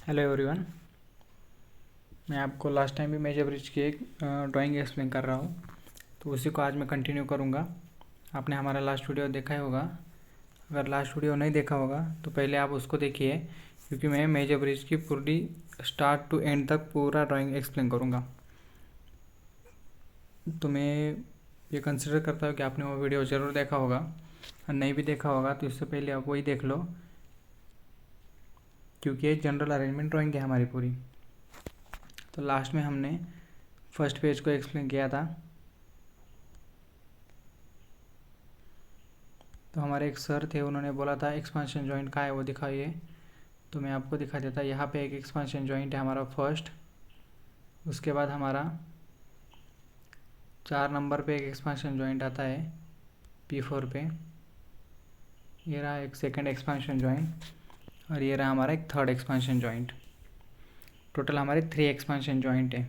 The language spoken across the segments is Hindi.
Hello everyone. मैं आपको लास्ट टाइम भी मेजर ब्रिज की एक ड्राइंग एक्सप्लेन कर रहा हूँ, तो उसी को आज मैं कंटिन्यू करूँगा। आपने हमारा लास्ट वीडियो देखा ही होगा। अगर लास्ट वीडियो नहीं देखा होगा तो पहले आप उसको देखिए, क्योंकि मैं मेजर ब्रिज की पूरी स्टार्ट टू एंड तक पूरा ड्राइंग एक्सप्लेन करूँगा। तो मैं ये कंसिडर करता हूँ कि आपने वो वीडियो ज़रूर देखा होगा, और नहीं भी देखा होगा तो इससे पहले आप वही देख लो, क्योंकि ये जनरल अरेंजमेंट ड्राइंग है हमारी पूरी। तो लास्ट में हमने फर्स्ट पेज को एक्सप्लेन किया था। तो हमारे एक सर थे, उन्होंने बोला था एक्सपांशन जॉइंट कहाँ है वो दिखाइए। तो मैं आपको दिखा देता। यहाँ पे एक एक्सपांशन जॉइंट है हमारा फर्स्ट। उसके बाद हमारा 4 नंबर पे एक एक्सपांशन जॉइंट आता है P4 पे। ये रहा एक सेकंड एक्सपांशन जॉइंट, और ये रहा हमारा एक थर्ड एक्सपांशन जॉइंट। टोटल हमारे 3 एक्सपांशन जॉइंट है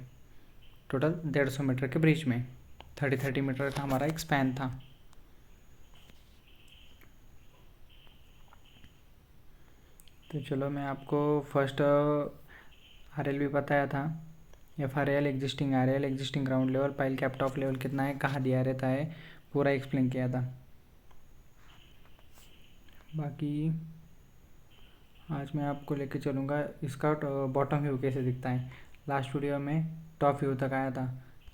टोटल 150 मीटर के ब्रिज में। 30 मीटर का हमारा एक स्पैन था। तो चलो मैं आपको फर्स्ट RL भी बताया था। FRL existing, RL existing ground level, pile cap top level कितना है, कहाँ दिया रहता है, पूरा एक्सप्लेन किया था। बाकी आज मैं आपको लेके चलूँगा इसका बॉटम व्यू कैसे दिखता है। लास्ट वीडियो में टॉप व्यू तक आया था,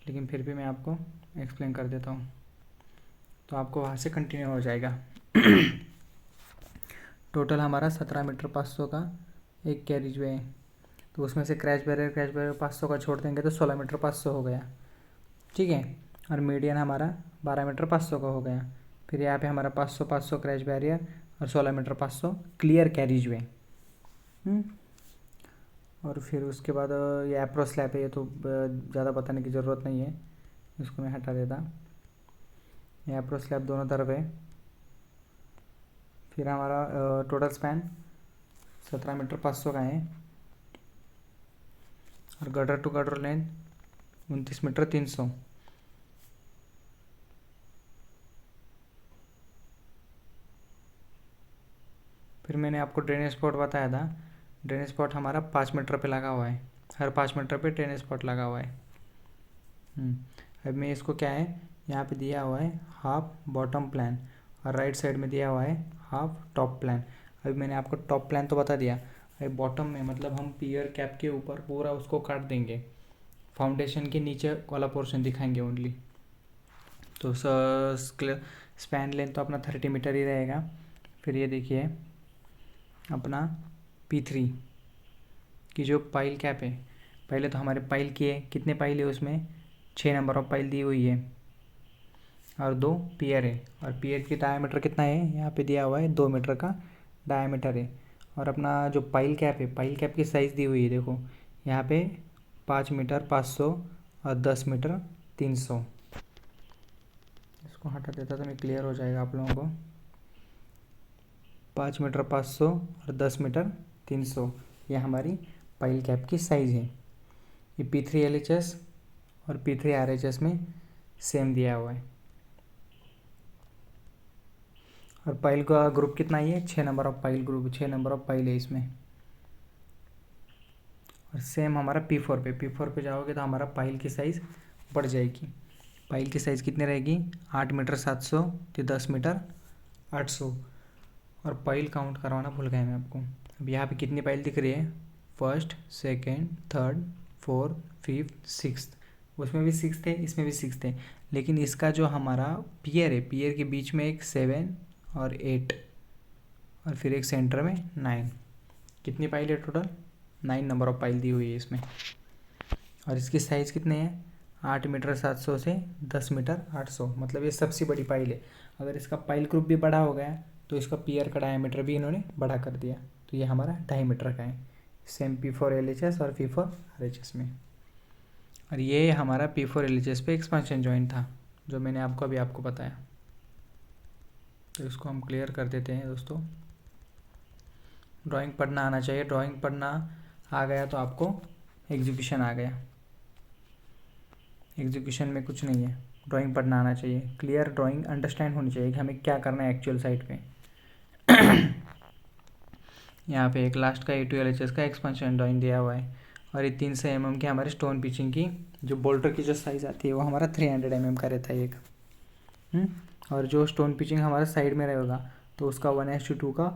लेकिन फिर भी मैं आपको एक्सप्लेन कर देता हूँ, तो आपको वहाँ से कंटिन्यू हो जाएगा। टोटल हमारा 17 मीटर 500 का एक कैरिज वे है। तो उसमें से क्रैश बैरियर 500 का छोड़ देंगे तो 16 मीटर 500 हो गया, ठीक है। और मीडियन हमारा 12 मीटर 500 का हो गया। फिर यहाँ पे हमारा 500 क्रैश बैरियर और 16 मीटर 500 क्लियर कैरिज वे। और फिर उसके बाद ये एप्रो स्लैब है, ये तो ज़्यादा बताने की ज़रूरत नहीं है, इसको मैं हटा देता। ये एप्रो स्लैब दोनों तरफ है। फिर हमारा टोटल स्पैन 17 मीटर 500 का है, और gutter to gutter length 29 metre 300। फिर मैंने आपको ड्रेनेज स्पॉट बताया था। ड्रेनेज स्पॉट हमारा 5 मीटर पे लगा हुआ है, हर 5 मीटर पे ड्रेनेज स्पॉट लगा हुआ है। अब मैं इसको क्या है, यहाँ पे दिया हुआ है हाफ बॉटम प्लान, और राइट साइड में दिया हुआ है हाफ टॉप प्लान। अभी मैंने आपको टॉप प्लान तो बता दिया। अभी बॉटम में मतलब हम पियर कैप के ऊपर पूरा उसको काट देंगे, फाउंडेशन के नीचे वाला पोर्शन दिखाएंगे ओनली। तो स्पैन लेंथ तो अपना 30 मीटर ही रहेगा। फिर ये देखिए अपना P3 की जो पाइल कैप है, पहले तो हमारे पाइल की है, कितने पाइल है उसमें 6 नंबर ऑफ पाइल दी हुई है, और 2 पियर है। और पियर की डायमीटर कितना है, यहाँ पे दिया हुआ है 2 मीटर का डायमीटर है। और अपना जो पाइल कैप है, पाइल कैप की साइज़ दी हुई है, देखो यहाँ पे 5 मीटर 500 और 10 मीटर 300। इसको हटा देता तो मैं क्लियर हो जाएगा आप लोगों को। 5 मीटर 500 और 10 मीटर 300, ये हमारी पाइल कैप की साइज़ है। ये P3 LHS और P3 RHS में सेम दिया हुआ है। और पाइल का ग्रुप कितना ही है, 6 number of pile group, 6 number of pile है इसमें। और सेम हमारा P4 पे जाओगे तो हमारा पाइल की साइज़ बढ़ जाएगी। पाइल की साइज़ कितनी रहेगी, 8 मीटर 700 तो 10 मीटर 800। और पाइल काउंट करवाना भूल गए मैं आपको। अब यहाँ पे कितनी पाइल दिख रही है, first second third fourth fifth sixth. उसमें भी 6 थे, इसमें भी 6 थे, लेकिन इसका जो हमारा पियर है, पियर के बीच में एक 7 और 8, और फिर एक सेंटर में 9। कितनी पाइल है टोटल, 9 नंबर ऑफ पाइल दी हुई है इसमें। और इसकी साइज़ कितने हैं, 8 मीटर 700 से 10 मीटर 800, मतलब ये सबसे बड़ी पाइल है। अगर इसका पाइल ग्रुप भी बड़ा हो गया तो इसका पियर का डायमीटर भी इन्होंने बड़ा कर दिया, तो ये हमारा 2.5 मीटर का है। सेम P4 LHS और P4 RHS में। और ये हमारा P4 LHS पे एक्सपांशन जॉइंट था, जो मैंने आपको बताया। तो इसको हम क्लियर कर देते हैं दोस्तों। ड्राइंग पढ़ना आना चाहिए, ड्राइंग पढ़ना आ गया तो आपको एग्जीक्यूशन आ गया। एग्जीक्यूशन में कुछ नहीं है, ड्राइंग पढ़ना आना चाहिए। क्लियर ड्राइंग अंडरस्टैंड होनी चाहिए कि हमें क्या करना है एक्चुअल साइट पे। यहाँ पे एक लास्ट का A2 LHS का एक्सपेंशन ड्राइंग दिया हुआ है। और ये 300 mm की हमारे स्टोन पिचिंग की जो बोल्टर की जो साइज़ आती है वो हमारा 300 mm का रहता है एक। और जो स्टोन पिचिंग हमारा साइड में रहेगा तो उसका 1:2 का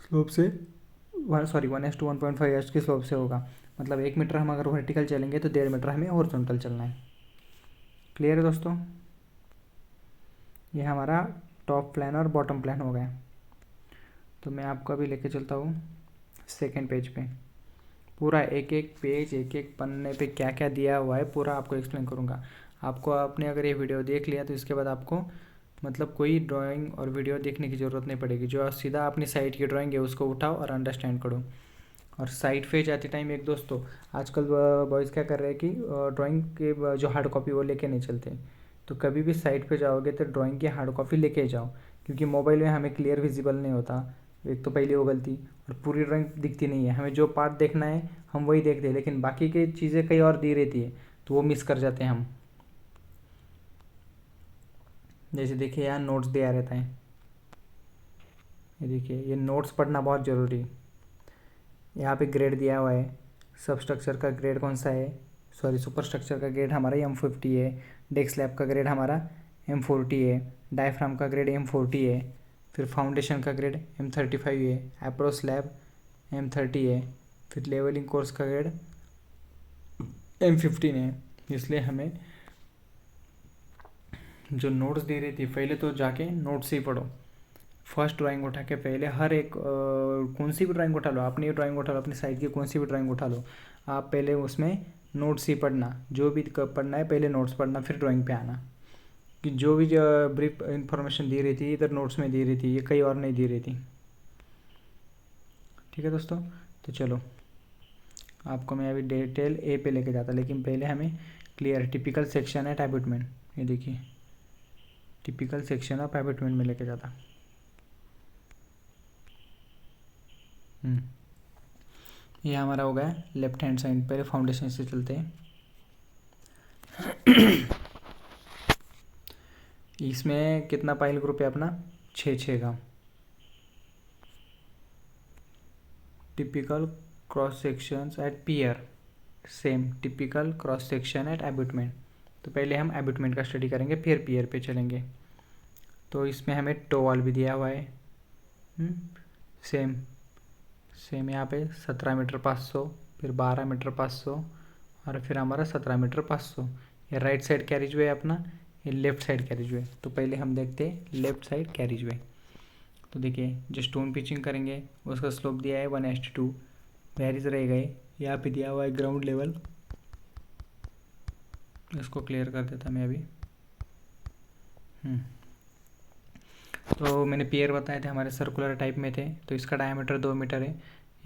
स्लोप से 1:1.5 की स्लोप से होगा। मतलब 1 मीटर हम अगर वर्टिकल चलेंगे तो 1.5 मीटर हमें हॉरिजॉन्टल चलना है। क्लियर है दोस्तों? ये हमारा टॉप प्लान और बॉटम प्लान हो गया। तो मैं आपको अभी लेके चलता हूँ सेकेंड पेज पे। पूरा एक एक पेज एक एक पन्ने पे क्या क्या दिया हुआ है पूरा आपको एक्सप्लेन करूँगा। आपको आपने अगर ये वीडियो देख लिया तो इसके बाद आपको मतलब कोई ड्राइंग और वीडियो देखने की ज़रूरत नहीं पड़ेगी। जो सीधा अपनी साइड की ड्राइंग है उसको उठाओ और अंडरस्टैंड करो। और साइड पे जाते टाइम एक दोस्तों आजकल बॉयज़ क्या कर रहे हैं कि ड्राइंग के जो हार्ड कॉपी वो लेके नहीं चलते। तो कभी भी साइड पे जाओगे तो ड्राइंग की हार्ड कॉपी लेके जाओ, क्योंकि मोबाइल में हमें क्लियर विजिबल नहीं होता। एक तो पहली वो गलती, और पूरी ड्राइंग दिखती नहीं है। हमें जो पार्ट देखना है हम वही देखते हैं, लेकिन बाकी की चीज़ें कहीं और दी रहती है तो वो मिस कर जाते हैं हम। जैसे देखिए यहाँ नोट्स दिया रहता है, ये देखिए ये नोट्स पढ़ना बहुत ज़रूरी है। यहाँ पे ग्रेड दिया हुआ है, सब स्ट्रक्चर का ग्रेड कौन सा है, सुपर स्ट्रक्चर का ग्रेड हमारा M50 है, डेक स्लैब का ग्रेड हमारा M40 है, डायफ्राम का ग्रेड M40 है, फिर फाउंडेशन का ग्रेड M35 है, एप्रो स्लैब M30 है, फिर लेवलिंग कोर्स का ग्रेड M15 है। इसलिए हमें जो नोट्स दे रही थी पहले तो जाके नोट्स ही पढ़ो। फर्स्ट ड्राइंग उठा के पहले हर एक कौन सी भी ड्राइंग उठा लो, अपनी ड्राइंग उठा लो, अपनी साइड की कौन सी भी ड्राइंग उठा लो, आप पहले उसमें नोट्स ही पढ़ना। जो भी पढ़ना है पहले नोट्स पढ़ना, फिर ड्राइंग पे आना। कि जो भी ब्रीफ इंफॉर्मेशन दी रही थी इधर नोट्स में दी रही थी, ये कहीं और नहीं दी रही थी। ठीक है दोस्तों, तो चलो आपको मैं अभी डिटेल ए पे लेके जाता, लेकिन पहले हमें clear typical section at abutment, ये देखिए टिपिकल सेक्शन ऑफ एबटमेंट में लेके जाता। ये हमारा हो गया लेफ्ट हैंड साइड। पहले फाउंडेशन से चलते हैं। इसमें कितना पाइल ग्रुप है अपना, 6 का। Typical cross sections at pier, same typical cross section at abutment. तो पहले हम एबटमेंट का स्टडी करेंगे फिर पियर पे चलेंगे। तो इसमें हमें टोवाल भी दिया हुआ है, सेम यहाँ पे 17 मीटर 500, फिर 12 मीटर 500, और फिर हमारा 17 मीटर 500। ये राइट साइड कैरिज वे है अपना, ये लेफ्ट साइड कैरिज वे। तो पहले हम देखते हैं लेफ्ट साइड कैरिज वे। तो देखिए जो स्टोन पिचिंग करेंगे उसका स्लोप दिया है 1:2, वेरीज रह गए। यहाँ पे दिया हुआ है ग्राउंड लेवल, इसको क्लियर कर देता मैं अभी। तो मैंने पियर बताए थे हमारे सर्कुलर टाइप में थे, तो इसका डायमीटर 2 मीटर है।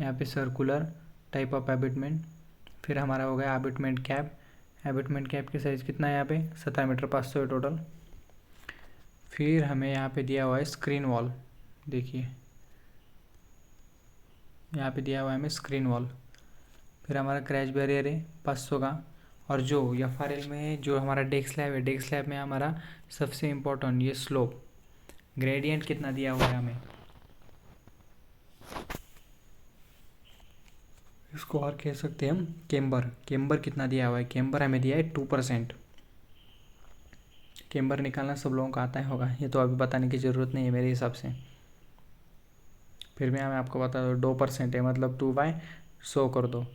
यहाँ पे सर्कुलर टाइप ऑफ एबटमेंट। फिर हमारा हो गया एबटमेंट कैप। एबटमेंट कैप की साइज़ कितना है यहाँ पे, 17 मीटर 500 है टोटल। फिर हमें यहाँ पे दिया हुआ है स्क्रीन वॉल, देखिए यहाँ पे दिया हुआ है हमें स्क्रीन वॉल। फिर हमारा क्रैश बैरियर है 500 का। और जो FRL में जो हमारा डेक स्लैब है, डेक स्लैब में हमारा सबसे इम्पोर्टेंट ये स्लोप ग्रेडियंट कितना दिया हुआ है हमें, इसको और कह सकते हैं हम केम्बर कितना दिया हुआ है। केम्बर हमें दिया है 2%। केम्बर निकालना सब लोगों को आता है होगा, ये तो अभी बताने की ज़रूरत नहीं है मेरे हिसाब से। फिर भी मैं आपको बता दूँ 2% है, मतलब 2/100 कर दो,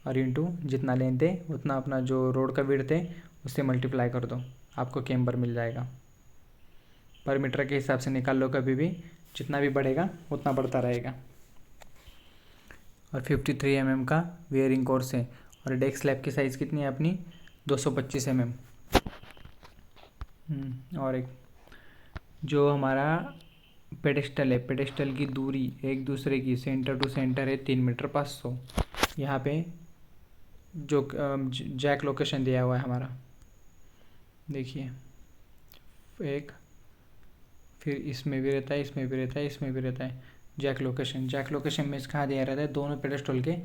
और इंटू जितना लेंथ है उतना अपना जो रोड का विड्थ है उससे मल्टीप्लाई कर दो, आपको केम्बर मिल जाएगा। पर मीटर के हिसाब से निकाल लो, कभी भी जितना भी बढ़ेगा उतना बढ़ता रहेगा। और 53 mm का वेयरिंग कोर्स है। और डेक स्लैब की साइज़ कितनी है अपनी, 225 mm। और एक जो हमारा पेडेस्टल है, पेडेस्टल की दूरी एक दूसरे की सेंटर टू सेंटर है 3 मीटर 500। यहाँ पे जो जैक लोकेशन दिया हुआ है हमारा, देखिए एक, फिर इसमें भी रहता है, इसमें भी रहता है, इसमें भी रहता है जैक लोकेशन में कहाँ दिया रहता है, दोनों पेडेस्टल के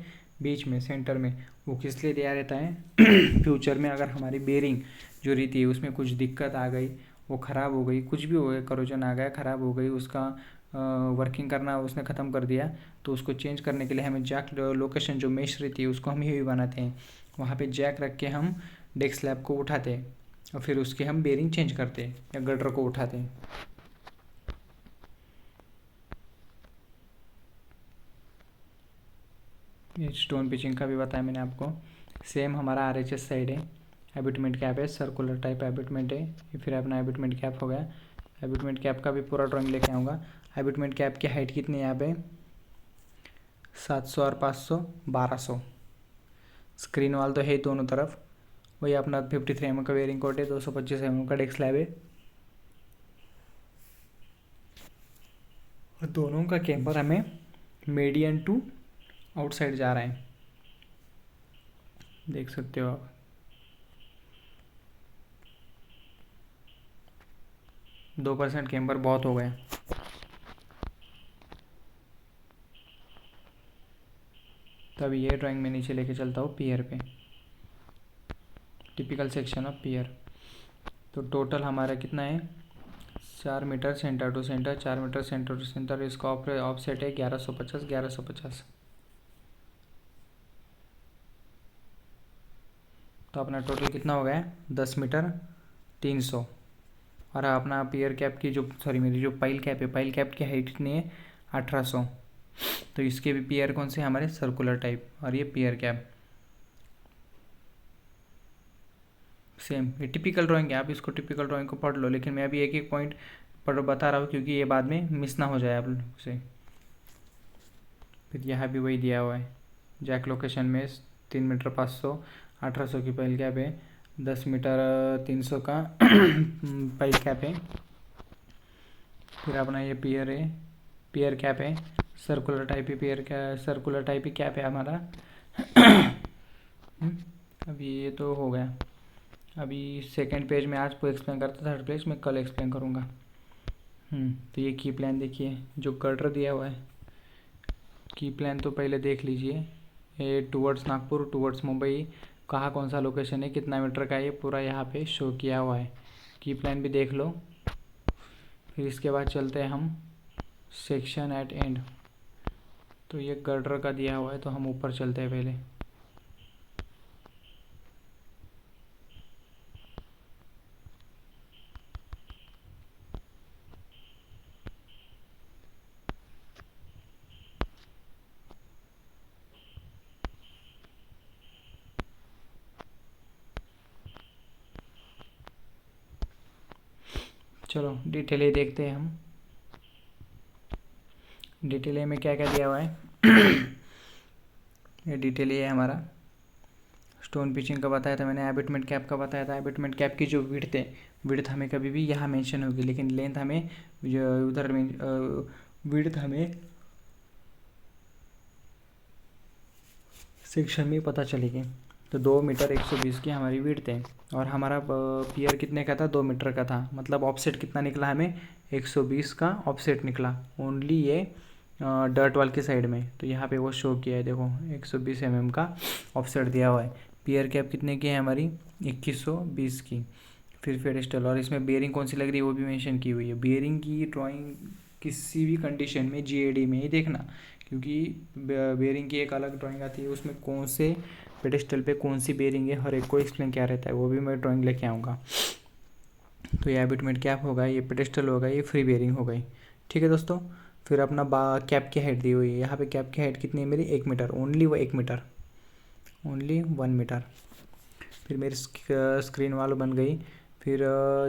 बीच में सेंटर में। वो किस लिए दिया रहता है फ्यूचर में अगर हमारी बेरिंग जो रहती है उसमें कुछ दिक्कत आ गई, वो ख़राब हो गई, कुछ भी हो गया, करोजन आ गया, ख़राब हो गई, उसका वर्किंग करना उसने ख़त्म कर दिया, तो उसको चेंज करने के लिए हमें जैक लोकेशन जो मेश रहती है उसको हम यही बनाते हैं, वहाँ पे जैक रख के हम डेक स्लैब को उठाते हैं और फिर उसके हम बेरिंग चेंज करते हैं या गटर को उठाते हैं। ये स्टोन पिचिंग का भी बताया मैंने आपको। सेम हमारा RHS साइड है, एबिटमेंट कैप है, सर्कुलर टाइप एबिटमेंट है, ये फिर अपना एबिटमेंट कैप हो गया। एबिटमेंट कैप का भी पूरा ड्राइंग लेके आऊँगा। एबिटमेंट कैप की हाइट कितनी है यहाँ पे 700 और 500 1200। स्क्रीन वाल तो है दोनों तरफ। वही अपना 53 mm का वेयरिंग कोट है, 225 mm का डेक स्लैब है और दोनों का कैम्पर हमें मीडियन टू आउटसाइड जा रहा है, देख सकते हो आप। 2% कैम्पर बहुत हो गया। तब ये ड्राइंग मैं नीचे लेके चलता हूँ पियर पे, टिपिकल सेक्शन ऑफ पियर। तो टोटल हमारा कितना है 4 metre centre to centre, 4 metre centre to centre. इसका ऑफसेट है 1150 1150। तो अपना टोटल कितना हो गया 10 मीटर 300। और अपना पियर कैप की जो मेरी जो पाइल कैप है, पाइल कैप की हाइट कितनी है 1800। तो इसके भी पियर कौन से हमारे सर्कुलर टाइप, और ये पियर कैप सेम। ये टिपिकल ड्राइंग है, आप इसको टिपिकल ड्राइंग को पढ़ लो, लेकिन मैं अभी एक एक पॉइंट पढ़ बता रहा हूँ क्योंकि ये बाद में मिस ना हो जाए आप लोग से। फिर यहाँ भी वही दिया हुआ है, जैक लोकेशन में 3 मीटर 500 1800 की पाइल कैप है, 10 मीटर 300 का पाइल कैप है। फिर अपना ये पियर है, पियर कैप है, सर्कुलर टाइप ही पियर का सर्कुलर टाइप ही कैप है हमारा। अभी ये तो हो गया। अभी सेकंड पेज में आज को एक्सप्लेन करता, थर्ड पेज में कल एक्सप्लेन करूँगा। तो ये की प्लान देखिए, जो गटर दिया हुआ है की प्लान तो पहले देख लीजिए। ये टूवर्ड्स नागपुर टूवर्ड्स मुंबई, कहाँ कौन सा लोकेशन है, कितना मीटर का है, ये पूरा यहाँ पे शो किया हुआ है। की प्लान भी देख लो। फिर इसके बाद चलते हैं हम सेक्शन एट एंड। तो ये गर्डर का दिया हुआ है, तो हम ऊपर चलते हैं पहले। चलो डिटेल ये देखते हैं हम। डिटेल में क्या क्या दिया हुआ है ये डिटेल ये है हमारा। स्टोन पिचिंग का बताया था मैंने, एबिटमेंट कैप का बताया था। एबिटमेंट कैप की जो विड्थ है, विड्थ हमें कभी भी यहाँ मेंशन होगी, लेकिन लेंथ हमें उधर विड्थ हमें सेक्शन में पता चलेगी। तो 2 मीटर 120 की हमारी विड्थ है और हमारा पियर कितने का था 2 मीटर का था, मतलब ऑफसेट कितना निकला हमें 120 का ऑफसेट निकला ओनली ये डर्ट वाल के साइड में। तो यहाँ पे वो शो किया है, देखो 120 mm का ऑफसेट दिया हुआ है। पियर कैप कितने की है हमारी 2120 की। फिर पेडेस्टल, और इसमें बेयरिंग कौन सी लग रही है वो भी मेंशन की हुई है। बेयरिंग की ड्राइंग किसी भी कंडीशन में GAD में ही देखना, क्योंकि बेयरिंग की एक अलग ड्राइंग आती है, उसमें कौन से पेडेस्टल पे कौन सी बेयरिंग है हर एक को एक्सप्लेन क्या रहता है, वो भी मैं ड्राइंग लेके आऊँगा। तो ये एबिटमेंट कैप होगा, ये पेडेस्टल होगा, ये फ्री बेयरिंग हो गई। ठीक है दोस्तों। फिर अपना कैप की हाइट दी हुई है, यहाँ पे कैप की हाइट कितनी है मेरी 1 metre, only 1 metre, only 1 metre. फिर मेरी स्क्रीन वाल बन गई। फिर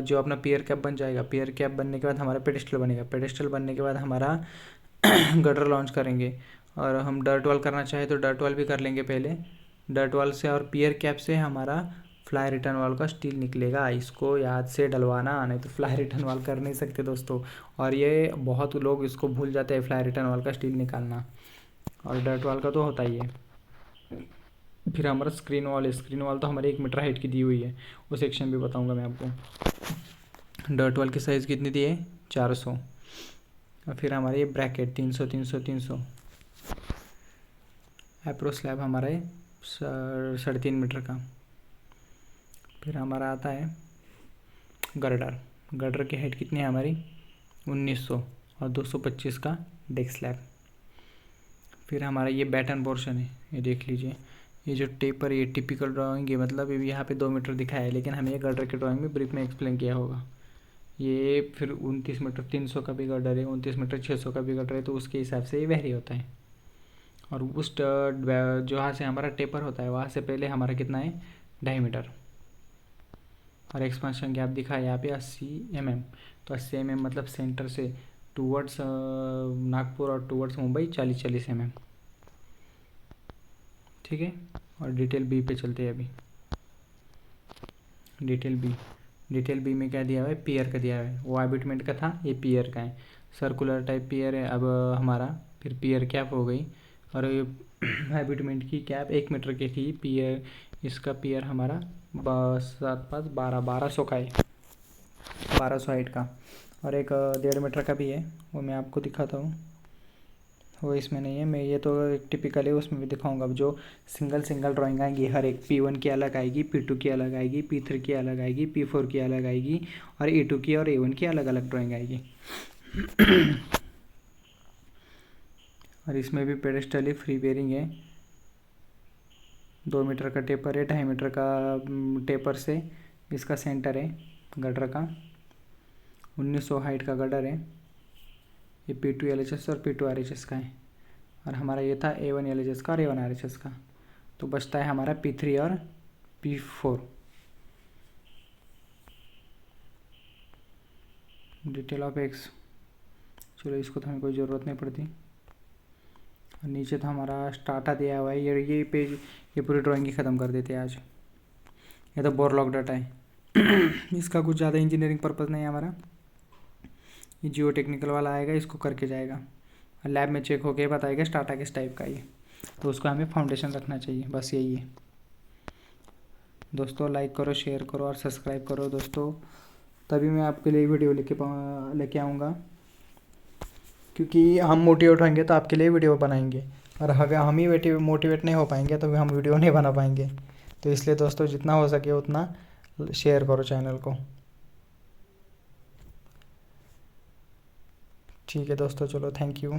जो अपना पियर कैप बन जाएगा, पियर कैप बनने के बाद हमारा पेडेस्टल बनेगा, पेडेस्टल बनने के बाद हमारा गटर लॉन्च करेंगे। और हम डर्ट वाल करना चाहे तो डर्ट वाल भी कर लेंगे पहले। डर्ट वाल से और पियर कैप से हमारा फ्लाई रिटर्न वाल का स्टील निकलेगा, इसको याद से डलवाना, नहीं तो फ्लाई रिटर्न वाल कर नहीं सकते दोस्तों। और ये बहुत लोग इसको भूल जाते हैं, फ्लाई रिटर्न वाल का स्टील निकालना, और डर्ट वाल का तो होता ही है। फिर हमारा स्क्रीन वॉल है, स्क्रीन वॉल तो हमारी 1 मीटर हाइट की दी हुई है, वो सेक्शन भी बताऊंगा मैं आपको। डर्ट वाल की साइज़ कितनी दी है 400। और फिर हमारा ये ब्रैकेट 300 300 300। एप्रो स्लैब हमारा है 3.5 मीटर का। फिर हमारा आता है गर्डर, गर्डर की हाइट कितनी है हमारी 1900, और 225 का डेक स्लैब। फिर हमारा ये बैटन पोर्शन है, ये देख लीजिए, ये जो टेपर, ये टिपिकल ड्राइंग है, मतलब ये यहाँ पे 2 मीटर दिखाया है, लेकिन हमें ये गर्डर की ड्राइंग में ब्रीफ में एक्सप्लेन किया होगा। ये फिर 29 मीटर 300 का भी गर्डर है, 29 मीटर 600 का भी गर्डर है, तो उसके हिसाब से ये वेरी होता है। और उस जहाँ से हमारा टेपर होता है वहाँ से पहले हमारा कितना है, 2.5 मीटर। और एक्सपांशन गैप दिखा है यहाँ पे 80 mm, तो 80 mm मतलब सेंटर से टूवर्ड्स नागपुर और टूवर्ड्स मुंबई 40 mm। ठीक है। और डिटेल बी पे चलते हैं अभी। डिटेल बी में क्या दिया हुआ है, पियर का दिया हुआ है, वो एबिटमेंट का था, ये पियर का है, सर्कुलर टाइप पियर है। अब हमारा फिर पियर कैप हो गई, और एबिटमेंट की कैप 1 मीटर की थी पियर, इसका पियर हमारा 1200 का है, 1200 हाइट का। और एक 1.5 मीटर का भी है, वो मैं आपको दिखाता हूँ, वो इसमें नहीं है, मैं ये तो एक टिपिकल है, उसमें भी दिखाऊंगा। अब जो सिंगल ड्राइंग आएंगी, हर एक P1 की अलग आएगी, P2 की अलग आएगी, P3 की अलग आएगी, P4 की अलग आएगी, और A2 की और A1 की अलग अलग ड्राइंग आएगी। और इसमें भी पेडेस्टल फ्री बेरिंग है, 2 मीटर का टेपर है, 2.5 मीटर का टेपर से इसका सेंटर है गटर का, 1900 हाइट का गटर है। ये P2 LHS और P2 RHS का है। और हमारा ये था A1 LHS का और A1 RHS का। तो बचता है हमारा P3 और P4। डिटेल ऑफ एक्स, चलो इसको तो हमें कोई ज़रूरत नहीं पड़ती। और नीचे तो हमारा स्टार्टा दिया हुआ है, ये पेज, ये पूरी ड्राइंग ही ख़त्म कर देते हैं आज। ये तो बोरलॉग डाटा है। इसका कुछ ज़्यादा इंजीनियरिंग पर्पज़ नहीं है हमारा। ये जियो टेक्निकल वाला आएगा, इसको करके जाएगा, लैब में चेक होके बताएगा स्टार्टा किस टाइप का ये, तो उसको हमें फाउंडेशन रखना चाहिए, बस यही है दोस्तों। लाइक करो, शेयर करो और सब्सक्राइब करो दोस्तों, तभी मैं आपके लिए वीडियो लेके आऊँगा, क्योंकि हम मोटिवेट होंगे तो आपके लिए वीडियो बनाएंगे, और अगर हम ही मोटिवेट नहीं हो पाएंगे तो हम वीडियो नहीं बना पाएंगे। तो इसलिए दोस्तों जितना हो सके उतना शेयर करो चैनल को। ठीक है दोस्तों, चलो थैंक यू।